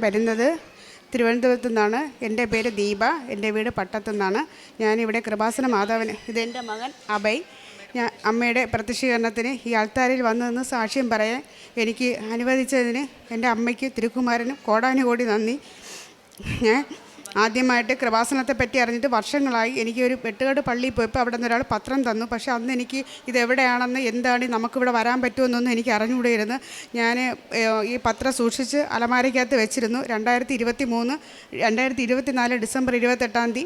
വരുന്നത് തിരുവനന്തപുരത്തു നിന്നാണ്. എൻ്റെ പേര് ദീപ, എൻ്റെ വീട് പട്ടത്തു നിന്നാണ്. ഞാനിവിടെ കൃപാസന മാതാവിന്, ഇതെൻ്റെ മകൻ അഭയ്. ഞാൻ അമ്മയുടെ പ്രത്യക്ഷീകരണത്തിന് ഈ ആൾത്താരിൽ വന്നു നിന്ന് സാക്ഷ്യം പറയാൻ എനിക്ക് അനുവദിച്ചതിന് എൻ്റെ അമ്മയ്ക്ക് തിരുക്കുമാരനും കോടാനുകോടി നന്ദി. ഞാൻ ആദ്യമായിട്ട് കൃപാസനത്തെ പറ്റി അറിഞ്ഞിട്ട് വർഷങ്ങളായി. എനിക്ക് ഒരു വെട്ടുകാട് പള്ളിയിൽ പോയപ്പോൾ അവിടെ നിന്ന് ഒരാൾ പത്രം തന്നു. പക്ഷേ അന്ന് എനിക്ക് ഇതെവിടെയാണെന്ന്, എന്താണ്, നമുക്കിവിടെ വരാൻ പറ്റുമെന്നൊന്നും എനിക്ക് അറിഞ്ഞുകൂടിയിരുന്നു. ഞാൻ ഈ പത്രം സൂക്ഷിച്ച് അലമാരയ്ക്കകത്ത് വെച്ചിരുന്നു. 2024 ഡിസംബർ 28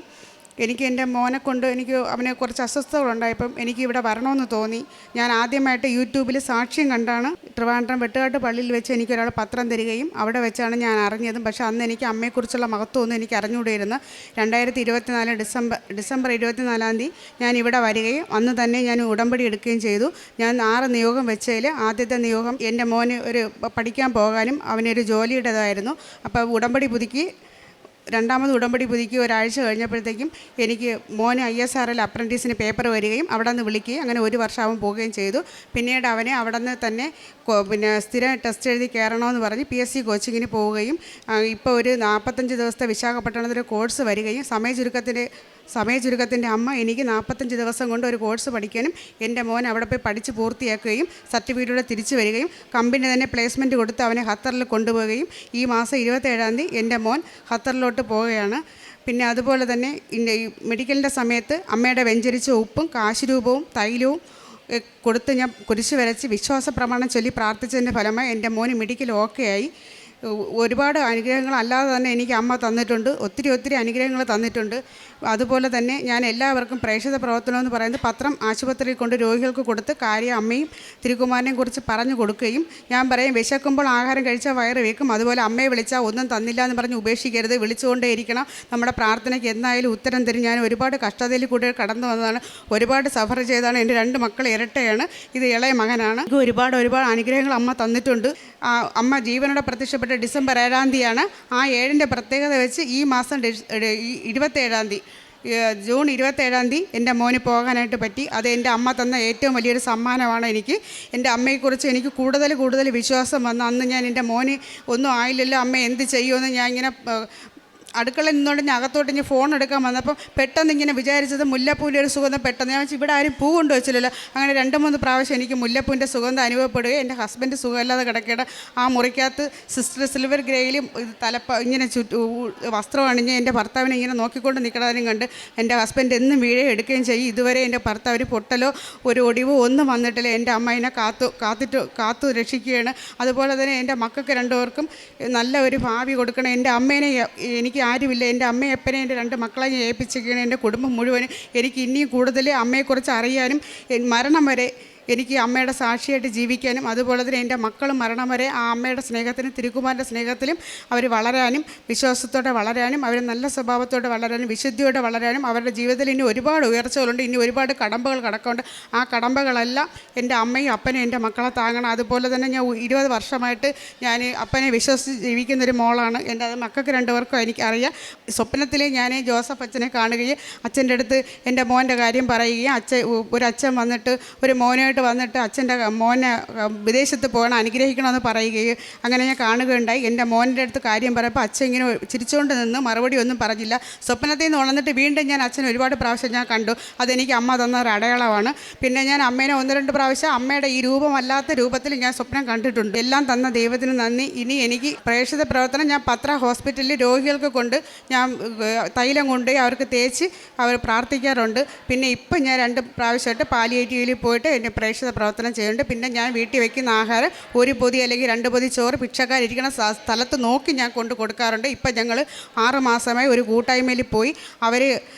എനിക്ക് എൻ്റെ മോനെ കൊണ്ട് അവനെ കുറച്ച് അസ്വസ്ഥതകളുണ്ടായപ്പം എനിക്ക് ഇവിടെ വരണമെന്ന് തോന്നി. ഞാൻ ആദ്യമായിട്ട് യൂട്യൂബിൽ സാക്ഷ്യം കണ്ടാണ് ട്രിവാൻഡ്രം വെട്ടുകാട്ട് പള്ളിയിൽ വെച്ച് എനിക്കൊരാൾ പത്രം തരികയും അവിടെ വെച്ചാണ് ഞാൻ അറിഞ്ഞതും. പക്ഷേ അന്ന് എനിക്ക് അമ്മയെക്കുറിച്ചുള്ള മഹത്വമൊന്നും എനിക്ക് അറിഞ്ഞുകൂടിയിരുന്നു. 2024 ഡിസംബർ 24 ഞാൻ ഇവിടെ വരികയും അന്ന് തന്നെ ഞാൻ ഉടമ്പടി എടുക്കുകയും ചെയ്തു. ഞാൻ 6 നിയോഗം വെച്ചതിൽ ആദ്യത്തെ നിയോഗം എൻ്റെ മോന് ഒരു പഠിക്കാൻ പോകാനും അവനൊരു ജോലിയുടേതായിരുന്നു. അപ്പോൾ ഉടമ്പടി പുതുക്കി രണ്ടാമത് ഉടമ്പടി പുതുക്കി ഒരാഴ്ച കഴിഞ്ഞപ്പോഴത്തേക്കും എനിക്ക് മോന് ISRL അപ്രൻറ്റീസിന് പേപ്പർ വരികയും അവിടെ നിന്ന് വിളിക്കുകയും അങ്ങനെ 1 വർഷം അവൻ പോവുകയും ചെയ്തു. പിന്നീട് അവനെ അവിടെ നിന്ന് തന്നെ സ്ഥിരം ടെസ്റ്റ് എഴുതി കയറണമെന്ന് പറഞ്ഞ് PSC കോച്ചിങ്ങിന് പോവുകയും ഇപ്പോൾ ഒരു 45 ദിവസത്തെ വിശാഖപട്ടണത്തിലെ കോഴ്സ് വരികയും സമയചുരുക്കത്തിൻ്റെ അമ്മ എനിക്ക് 45 ദിവസം കൊണ്ട് ഒരു കോഴ്സ് പഠിക്കാനും എൻ്റെ മോൻ അവിടെ പോയി പഠിച്ച് പൂർത്തിയാക്കുകയും സർട്ടിഫിക്കറ്റോടെ തിരിച്ചു വരികയും കമ്പനി തന്നെ പ്ലേസ്മെൻറ്റ് കൊടുത്ത് അവനെ ഖത്തറിൽ കൊണ്ടുപോവുകയും ഈ മാസം 27 എൻ്റെ മോൻ ഖത്തറിലോട്ട് പോവുകയാണ്. പിന്നെ അതുപോലെ തന്നെ ഈ മെഡിക്കലിൻ്റെ സമയത്ത് അമ്മയുടെ വെഞ്ചരിച്ച ഉപ്പും കാശുരൂപവും തൈലവും കൊടുത്ത് ഞാൻ കുരിശ് വരച്ച് വിശ്വാസ പ്രമാണം ചൊല്ലി പ്രാർത്ഥിച്ചതിൻ്റെ ഫലമായി എൻ്റെ മോന് മെഡിക്കൽ ഓക്കെ ആയി. ഒരുപാട് അനുഗ്രഹങ്ങൾ അല്ലാതെ തന്നെ എനിക്ക് അമ്മ തന്നിട്ടുണ്ട്. ഒത്തിരി അനുഗ്രഹങ്ങൾ തന്നിട്ടുണ്ട്. അതുപോലെ തന്നെ ഞാൻ എല്ലാവർക്കും പ്രേക്ഷിത പ്രവർത്തനം എന്ന് പറയുന്നത് പത്രം ആശുപത്രിയിൽ കൊണ്ട് രോഗികൾക്ക് കൊടുത്ത് കാര്യം അമ്മയും തിരുക്കുമാരനെയും കുറിച്ച് പറഞ്ഞു കൊടുക്കുകയും ഞാൻ പറയും, വിശക്കുമ്പോൾ ആഹാരം കഴിച്ചാൽ വയറ് വീക്കും, അതുപോലെ അമ്മയെ വിളിച്ചാൽ ഒന്നും തന്നില്ല എന്ന് പറഞ്ഞ് ഉപേക്ഷിക്കരുത്, വിളിച്ചുകൊണ്ടേ ഇരിക്കണം, നമ്മുടെ പ്രാർത്ഥനയ്ക്ക് എന്നായാലും ഉത്തരം തരും. ഞാൻ ഒരുപാട് കഷ്ടതയിൽ കൂടി കടന്നു വന്നതാണ്, ഒരുപാട് സഫർ ചെയ്താണ്. എൻ്റെ 2 മക്കൾ ഇരട്ടയാണ്, ഇത് ഇളയ മകനാണ്. ഒരുപാട് അനുഗ്രഹങ്ങൾ അമ്മ തന്നിട്ടുണ്ട്. അമ്മ ജീവനോടെ പ്രത്യക്ഷപ്പെട്ട ഡിസംബർ 7 ആ 7ൻ്റെ പ്രത്യേകത വെച്ച് ഈ മാസം 27 ജൂൺ 27 എൻ്റെ മോന് പോകാനായിട്ട് പറ്റി. അത് എൻ്റെ അമ്മ തന്ന ഏറ്റവും വലിയൊരു സമ്മാനമാണ് എനിക്ക്. എൻ്റെ അമ്മയെക്കുറിച്ച് എനിക്ക് കൂടുതൽ വിശ്വാസം വന്നു. അന്ന് ഞാൻ എൻ്റെ മോന് ഒന്നും ആയില്ലല്ലോ, അമ്മ എന്ത് ചെയ്യുമെന്ന് ഞാൻ ഇങ്ങനെ അടുക്കളയിൽ നിന്നുകൊണ്ട് ഞാൻ അകത്തോട്ട് ഇങ്ങനെ ഫോൺ എടുക്കാൻ വന്നപ്പം പെട്ടെന്ന് ഇങ്ങനെ വിചാരിച്ചത് മുല്ലപ്പൂവിൻ്റെ ഒരു സുഗന്ധം. പെട്ടെന്ന് ഞാൻ വെച്ചാൽ ഇവിടെ ആരും പൂ കൊണ്ട് വെച്ചില്ലല്ലോ. അങ്ങനെ 2-3 പ്രാവശ്യം എനിക്ക് മുല്ലപ്പൂവിൻ്റെ സുഗന്ധം അനുഭവപ്പെടുകയും എൻ്റെ ഹസ്ബൻഡ് സുഖമില്ലാതെ കിടക്കയുടെ ആ മുറിക്കകത്ത് സിസ്റ്റർ സിൽവർ ഗ്രേയിലും ഇങ്ങനെ വസ്ത്രം അണിഞ്ഞ് എൻ്റെ ഭർത്താവിനെ ഇങ്ങനെ നോക്കിക്കൊണ്ട് നിൽക്കണതിനും കണ്ട് എൻ്റെ ഹസ്ബൻഡ് എന്നും വീഴെ എടുക്കുകയും ചെയ്യും. ഇതുവരെ എൻ്റെ ഭർത്താവിന് പൊട്ടലോ ഒരു ഒടിവോ ഒന്നും വന്നിട്ടില്ല. എൻ്റെ അമ്മ എന്നെ കാത്തു രക്ഷിക്കുകയാണ്. അതുപോലെ തന്നെ എൻ്റെ മക്കൾക്ക് 2 പേർക്കും നല്ല ഒരു ഭാവി കൊടുക്കണം. എൻ്റെ അമ്മേനെ എനിക്ക് ആരുമില്ല, എൻ്റെ അമ്മയപ്പനെ എൻ്റെ 2 മക്കളെ ഞാൻ ഏൽപ്പിച്ചിരിക്കുകയാണ്. എൻ്റെ കുടുംബം മുഴുവനും എനിക്ക് ഇനിയും കൂടുതൽ അമ്മയെക്കുറിച്ച് അറിയാനും മരണം വരെ എനിക്ക് അമ്മയുടെ സാക്ഷിയായിട്ട് ജീവിക്കാനും അതുപോലെ തന്നെ എൻ്റെ മക്കളും മരണം വരെ ആ അമ്മയുടെ സ്നേഹത്തിനും തിരുക്കുമാരൻ്റെ സ്നേഹത്തിലും അവർ വളരാനും വിശ്വാസത്തോടെ വളരാനും അവർ നല്ല സ്വഭാവത്തോടെ വളരാനും വിശുദ്ധിയോടെ വളരാനും അവരുടെ ജീവിതത്തിൽ ഇനി ഒരുപാട് ഉയർച്ചകളുണ്ട്, ഇനി ഒരുപാട് കടമ്പകൾ കിടക്കുന്നുണ്ട്. ആ കടമ്പകളെല്ലാം എൻ്റെ അമ്മയും അപ്പനും എൻ്റെ മക്കളെ താങ്ങണം. അതുപോലെ തന്നെ ഞാൻ 20 വർഷമായിട്ട് ഞാൻ അപ്പനെ വിശ്വസിച്ച് ജീവിക്കുന്നൊരു മോളാണ്. എൻ്റെ മക്കൾക്ക് 2 പേർക്കും എനിക്കറിയാം. സ്വപ്നത്തിൽ ഞാൻ ജോസഫ് അച്ഛനെ കാണുകയും അച്ഛൻ്റെ അടുത്ത് എൻ്റെ മോൻ്റെ കാര്യം പറയുകയും ഒരു അച്ഛൻ വന്നിട്ട് ഒരു മോനായിട്ട് വന്നിട്ട് അച്ഛൻ്റെ മോനെ വിദേശത്ത് പോകണം അനുഗ്രഹിക്കണമെന്ന് പറയുകയും അങ്ങനെ ഞാൻ കാണുകയുണ്ടായി. എൻ്റെ മോൻ്റെ അടുത്ത് കാര്യം പറയുമ്പോൾ അച്ഛൻ ഇങ്ങനെ ചിരിച്ചുകൊണ്ട് നിന്ന് മറുപടി ഒന്നും പറഞ്ഞില്ല. സ്വപ്നത്തിൽ നിന്ന് ഉണർന്നിട്ട് വീണ്ടും ഞാൻ അച്ഛൻ ഒരുപാട് പ്രാവശ്യം ഞാൻ കണ്ടു. അതെനിക്ക് അമ്മ തന്ന ഒരു അടയാളമാണ്. പിന്നെ ഞാൻ അമ്മേനെ 1-2 പ്രാവശ്യം അമ്മയുടെ ഈ രൂപമല്ലാത്ത രൂപത്തിൽ ഞാൻ സ്വപ്നം കണ്ടിട്ടുണ്ട്. എല്ലാം തന്ന ദൈവത്തിന് നന്ദി. ഇനി എനിക്ക് പ്രേക്ഷിത പ്രവർത്തനം ഞാൻ പത്ര ഹോസ്പിറ്റലിൽ രോഗികൾക്ക് കൊണ്ട് ഞാൻ തൈലം കൊണ്ടുപോയി അവർക്ക് തേച്ച് അവർ പ്രാർത്ഥിക്കാറുണ്ട്. പിന്നെ ഇപ്പം ഞാൻ 2 പ്രാവശ്യമായിട്ട് പാലിയേറ്റീവിൽ പോയിട്ട് എൻ്റെ പ്രേക്ഷിത പ്രവർത്തനം ചെയ്യുന്നുണ്ട്. പിന്നെ ഞാൻ വീട്ടിൽ വയ്ക്കുന്ന ആഹാരം 1 പൊതി അല്ലെങ്കിൽ 2 പൊതി ചോറ് ഭിക്ഷക്കാരിരിക്കുന്ന സ്ഥലത്ത് നോക്കി ഞാൻ കൊണ്ട് കൊടുക്കാറുണ്ട്. ഇപ്പം ഞങ്ങൾ 6 മാസമായി ഒരു കൂട്ടായ്മയിൽ പോയി അവർ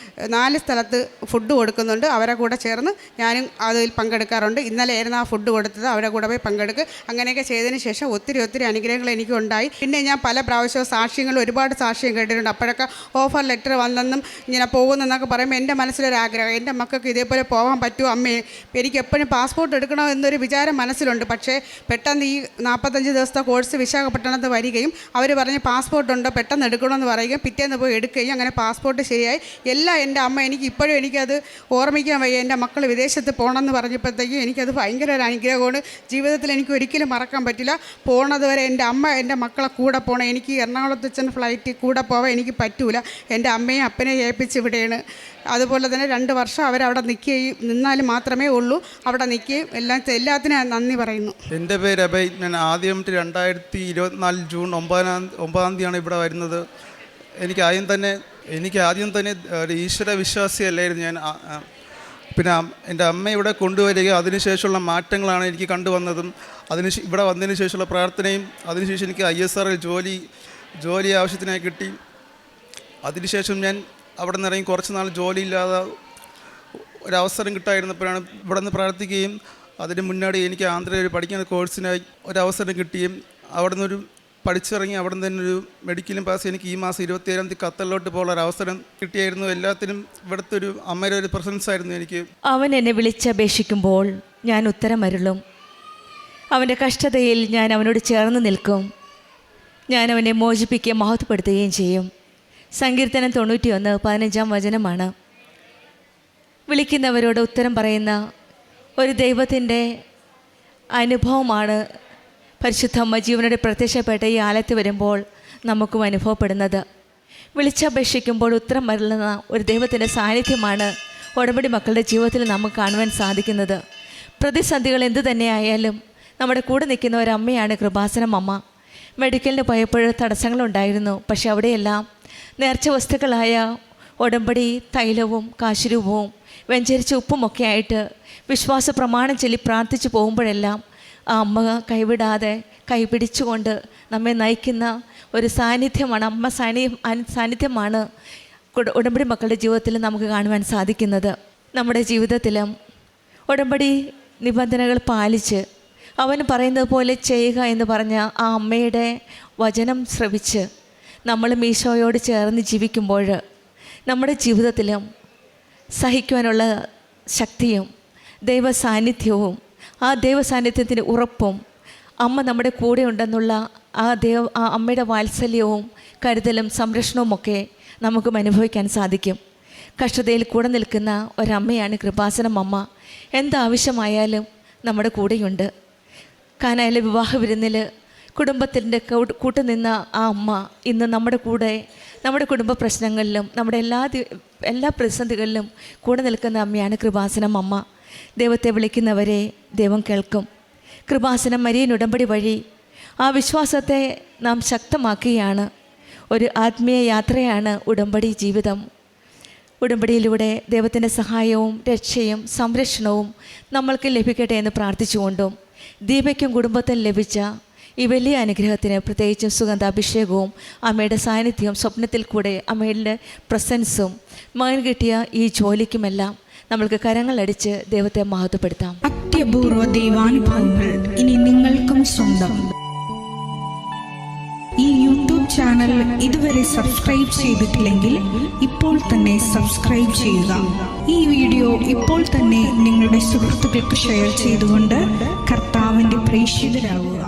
4 സ്ഥലത്ത് ഫുഡ് കൊടുക്കുന്നുണ്ട്. അവരെ കൂടെ ചേർന്ന് ഞാനും അതിൽ പങ്കെടുക്കാറുണ്ട്. ഇന്നലെ ആയിരുന്നു ആ ഫുഡ് കൊടുത്തത്, അവരെ കൂടെ പോയി പങ്കെടുക്കുക. അങ്ങനെയൊക്കെ ചെയ്തതിന് ശേഷം ഒത്തിരി അനുഗ്രഹങ്ങൾ എനിക്കുണ്ടായി. പിന്നെ ഞാൻ പല പ്രാവശ്യവും ഒരുപാട് സാക്ഷ്യം കേട്ടിട്ടുണ്ട്. അപ്പോഴൊക്കെ ഓഫർ ലെറ്റർ വന്നെന്നും ഇങ്ങനെ പോകുന്നെന്നൊക്കെ പറയുമ്പോൾ എൻ്റെ മനസ്സിലൊരാഗ്രഹം, എൻ്റെ മക്കൾക്ക് ഇതേപോലെ പോകാൻ പറ്റുമോ അമ്മേ, എനിക്ക് എപ്പോഴും പാസ്പോർട്ട് പാസ്പോർട്ട് എടുക്കണോ എന്നൊരു വിചാരം മനസ്സിലുണ്ട്. പക്ഷേ പെട്ടെന്ന് ഈ 45 ദിവസത്തെ കോഴ്സ് വിശാഖപട്ടണത്ത് വരികയും അവർ പറഞ്ഞ് പാസ്പോർട്ട് ഉണ്ടോ പെട്ടെന്ന് എടുക്കണമെന്ന് പറയുകയും പിറ്റേന്ന് പോയി എടുക്കുകയും അങ്ങനെ പാസ്പോർട്ട് ശരിയായി. എൻ്റെ അമ്മ ഇപ്പോഴും എനിക്കത് ഓർമ്മിക്കാൻ വയ്യ. എൻ്റെ മക്കൾ വിദേശത്ത് പോകണമെന്ന് പറഞ്ഞപ്പോഴത്തേക്കും എനിക്കത് ഭയങ്കര ഒരു അനുഗ്രഹമാണ്. ജീവിതത്തിൽ എനിക്ക് ഒരിക്കലും മറക്കാൻ പറ്റില്ല. പോണത് വരെ എൻ്റെ അമ്മ എൻ്റെ മക്കളെ കൂടെ പോകണം. എനിക്ക് എറണാകുളത്ത് വെച്ച ഫ്ലൈറ്റിൽ കൂടെ പോകാൻ എനിക്ക് പറ്റൂല. എൻ്റെ അമ്മയും അപ്പനെയും ഏൽപ്പിച്ച് ഇവിടെയാണ്. അതുപോലെ തന്നെ 2 വർഷം അവരവിടെ നിന്നാൽ മാത്രമേ ഉള്ളൂ. അവിടെ നിൽക്കുകയും എല്ലാത്തിനും നന്ദി പറയുന്നു. എൻ്റെ പേര് അഭയ്. ഞാൻ ആദ്യം 2024 ജൂൺ 9-ാം തീയതിയാണ് ഇവിടെ വരുന്നത്. എനിക്ക് ആദ്യം തന്നെ ഒരു ഈശ്വര വിശ്വാസിയല്ലായിരുന്നു ഞാൻ. പിന്നെ എൻ്റെ അമ്മ ഇവിടെ കൊണ്ടുവരിക, അതിനുശേഷമുള്ള മാറ്റങ്ങളാണ് എനിക്ക് കണ്ടുവന്നതും. ഇവിടെ വന്നതിന് ശേഷമുള്ള പ്രാർത്ഥനയും, അതിനുശേഷം എനിക്ക് ISRൽ ജോലി ആവശ്യത്തിനായി കിട്ടി. അതിനുശേഷം ഞാൻ അവിടെ നിന്ന് ഇറങ്ങി കുറച്ച് നാൾ ജോലിയില്ലാതെ ഒരവസരം കിട്ടായിരുന്നപ്പോഴാണ് ഇവിടെ നിന്ന് പ്രാർത്ഥിക്കുകയും അതിന് മുന്നാടി എനിക്ക് ആന്ധ്രയിൽ പഠിക്കുന്ന കോഴ്സിനായി ഒരവസരം കിട്ടുകയും അവിടെ നിന്നൊരു പഠിച്ചിറങ്ങി അവിടെ നിന്ന് തന്നെ ഒരു മെഡിക്കലും പാസ് എനിക്ക് ഈ മാസം 27-ാം തീയതി ഖത്തറിലോട്ട് പോകാനുള്ള ഒരു അവസരം കിട്ടിയായിരുന്നു. എല്ലാത്തിനും ഇവിടുത്തെ ഒരു അമ്മയുടെ ഒരു പ്രസൻസ് ആയിരുന്നു എനിക്ക്. അവൻ എന്നെ വിളിച്ചപേക്ഷിക്കുമ്പോൾ ഞാൻ ഉത്തരമരുളും. അവൻ്റെ കഷ്ടതയിൽ ഞാൻ അവനോട് ചേർന്ന് നിൽക്കും. ഞാൻ അവനെ മോചിപ്പിക്കുകയും മഹത്വപ്പെടുത്തുകയും ചെയ്യും. സങ്കീർത്തനം 91:15 വചനമാണ്. വിളിക്കുന്നവരോട് ഉത്തരം പറയുന്ന ഒരു ദൈവത്തിൻ്റെ അനുഭവമാണ് പരിശുദ്ധമ്മ ജീവനോടെ പ്രത്യക്ഷപ്പെട്ട ഈ ആലയത്തിൽ വരുമ്പോൾ നമുക്കും അനുഭവപ്പെടുന്നത്. വിളിച്ചപേക്ഷിക്കുമ്പോൾ ഉത്തരം മരുളുന്ന ഒരു ദൈവത്തിൻ്റെ സാന്നിധ്യമാണ് ഉടമ്പടി മക്കളുടെ ജീവിതത്തിൽ നമുക്ക് കാണുവാൻ സാധിക്കുന്നത്. പ്രതിസന്ധികൾ എന്തു തന്നെയായാലും നമ്മുടെ കൂടെ നിൽക്കുന്ന ഒരമ്മയാണ് കൃപാസനം അമ്മ. മെഡിക്കലിന് പോയപ്പോൾ തടസ്സങ്ങളുണ്ടായിരുന്നു. പക്ഷെ അവിടെയെല്ലാം നേർച്ച വസ്തുക്കളായ ഉടമ്പടി തൈലവും കാശുരൂപവും വെഞ്ചരിച്ച ഉപ്പുമൊക്കെ ആയിട്ട് വിശ്വാസ പ്രമാണം ചൊല്ലി പ്രാർത്ഥിച്ചു പോകുമ്പോഴെല്ലാം ആ അമ്മ കൈവിടാതെ കൈപിടിച്ചുകൊണ്ട് നമ്മെ നയിക്കുന്ന ഒരു സാന്നിധ്യമാണ്. അമ്മ സാന്നിധ്യമാണ് ഉടമ്പടി മക്കളുടെ ജീവിതത്തിൽ നമുക്ക് കാണുവാൻ സാധിക്കുന്നത്. നമ്മുടെ ജീവിതത്തിലും ഉടമ്പടി നിബന്ധനകൾ പാലിച്ച് അവൻ പറയുന്നത് പോലെ ചെയ്യുക എന്ന് പറഞ്ഞ ആ അമ്മയുടെ വചനം ശ്രവിച്ച് നമ്മൾ ഈശോയോട് ചേർന്ന് ജീവിക്കുമ്പോൾ നമ്മുടെ ജീവിതത്തിലും സഹിക്കുവാനുള്ള ശക്തിയും ദൈവ സാന്നിധ്യവും ആ ദൈവ സാന്നിധ്യത്തിൻ്റെ ഉറപ്പും അമ്മ നമ്മുടെ കൂടെ ഉണ്ടെന്നുള്ള ആ അമ്മയുടെ വാത്സല്യവും കരുതലും സംരക്ഷണവുമൊക്കെ നമുക്കും അനുഭവിക്കാൻ സാധിക്കും. കഷ്ടതയിൽ കൂടെ നിൽക്കുന്ന ഒരമ്മയാണ് കൃപാസനം അമ്മ. എന്താവശ്യമായാലും നമ്മുടെ കൂടെയുണ്ട്. കാനായിലെ വിവാഹ വിരുന്നിൽ കുടുംബത്തിൻ്റെ കൂട്ടുനിന്ന ആ അമ്മ ഇന്ന് നമ്മുടെ കൂടെ, നമ്മുടെ കുടുംബ പ്രശ്നങ്ങളിലും നമ്മുടെ എല്ലാ പ്രതിസന്ധികളിലും കൂടെ നിൽക്കുന്ന അമ്മയാണ് കൃപാസനം അമ്മ. ദൈവത്തെ വിളിക്കുന്നവരെ ദൈവം കേൾക്കും. കൃപാസനം മരിയൻ ഉടമ്പടി വഴി ആ വിശ്വാസത്തെ നാം ശക്തമാക്കുകയാണ്. ഒരു ആത്മീയ യാത്രയാണ് ഉടമ്പടി ജീവിതം. ഉടമ്പടിയിലൂടെ ദൈവത്തിൻ്റെ സഹായവും രക്ഷയും സംരക്ഷണവും നമ്മൾക്ക് ലഭിക്കട്ടെ എന്ന് പ്രാർത്ഥിച്ചുകൊണ്ടും ദീപയ്ക്കും കുടുംബത്തിൽ ലഭിച്ച ഈ വലിയ അനുഗ്രഹത്തിന് പ്രത്യേകിച്ചും സുഗന്ധാഭിഷേകവും അമ്മയുടെ സാന്നിധ്യവും സ്വപ്നത്തിൽ കൂടെ അമ്മയുടെ പ്രസൻസും മകൻ കിട്ടിയ ഈ ജോലിക്കുമെല്ലാം നമ്മൾക്ക് കരങ്ങളടിച്ച് ദൈവത്തെ മഹത്വപ്പെടുത്താം. അത്യപൂർവ ദൈവാനുഭവങ്ങൾ ഇനി നിങ്ങൾക്കും സ്വന്തം. ഈ യൂട്യൂബ് ചാനൽ ഇതുവരെ സബ്സ്ക്രൈബ് ചെയ്തിട്ടില്ലെങ്കിൽ ഇപ്പോൾ തന്നെ സബ്സ്ക്രൈബ് ചെയ്യുക. ഈ വീഡിയോ ഇപ്പോൾ തന്നെ നിങ്ങളുടെ സുഹൃത്തുക്കൾക്ക് ഷെയർ ചെയ്തുകൊണ്ട് കർത്താവിൻ്റെ പ്രേക്ഷിതരാകുക.